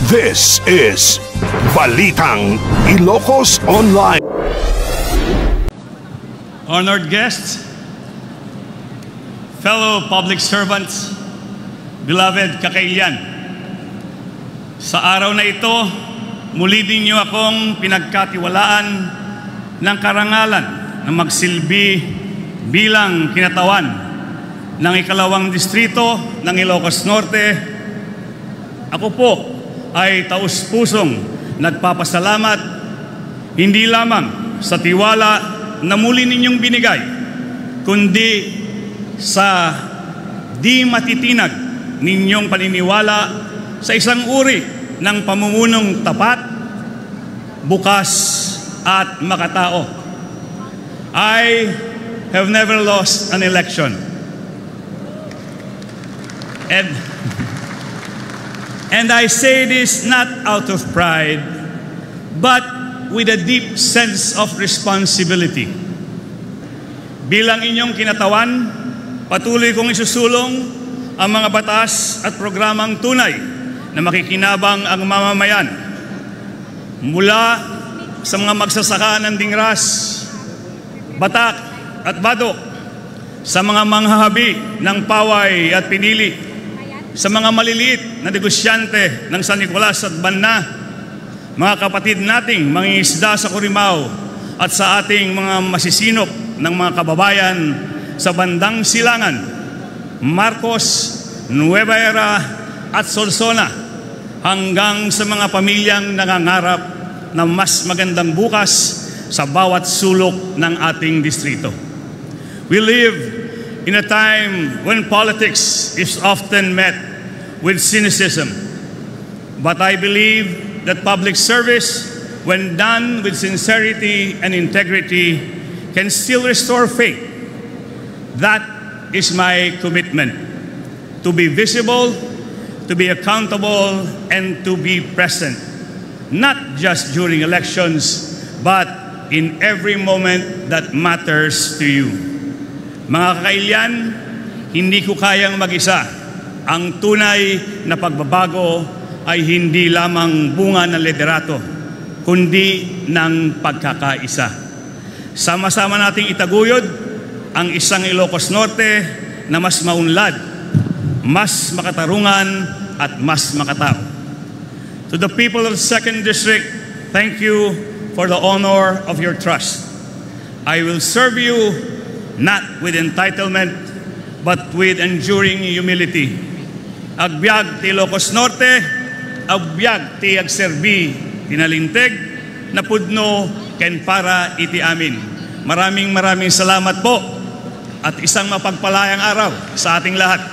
This is Balitang Ilocos Online. Honored guests, fellow public servants, beloved kakailian, sa araw na ito, muli din niyo akong pinagkatiwalaan ng karangalan na magsilbi bilang kinatawan ng ikalawang distrito ng Ilocos Norte. Ako po ay taus-pusong nagpapasalamat hindi lamang sa tiwala na muli ninyong binigay, kundi sa di matitinag ninyong paniniwala sa isang uri ng pamumunong tapat, bukas at makatao. I have never lost an election. And I say this not out of pride, but with a deep sense of responsibility. Bilang inyong kinatawan, patuloy kong isusulong ang mga batas at programang tunay na makikinabang ang mamamayan. Mula sa mga magsasaka ng Dingras, Batak at Badok, sa mga manghahabi ng Paway at Pinili, sa mga maliliit na negosyante ng San Nicolas at Banna, mga kapatid nating mangingisda sa Corimao at sa ating mga masisinop ng mga kababayan sa bandang Silangan, Marcos, Nueva Era at Solsona, hanggang sa mga pamilyang nangangarap na mas magandang bukas sa bawat sulok ng ating distrito. We live in a time when politics is often met with cynicism, but I believe that public service, when done with sincerity and integrity, can still restore faith. That is my commitment, to be visible, to be accountable, and to be present, not just during elections, but in every moment that matters to you. Mga kakailian, hindi ko kayang mag-isa. Ang tunay na pagbabago ay hindi lamang bunga ng liderato, kundi ng pagkakaisa. Sama-sama nating itaguyod ang isang Ilocos Norte na mas maunlad, mas makatarungan at mas makatao. To the people of the 2nd District, thank you for the honor of your trust. I will serve you not with entitlement, but with enduring humility. Agbyag ti Ilocos Norte, agbyag ti agserbi tinalinteg, napudno ken para iti amin. Maraming salamat po at isang mapagpalayang araw sa ating lahat.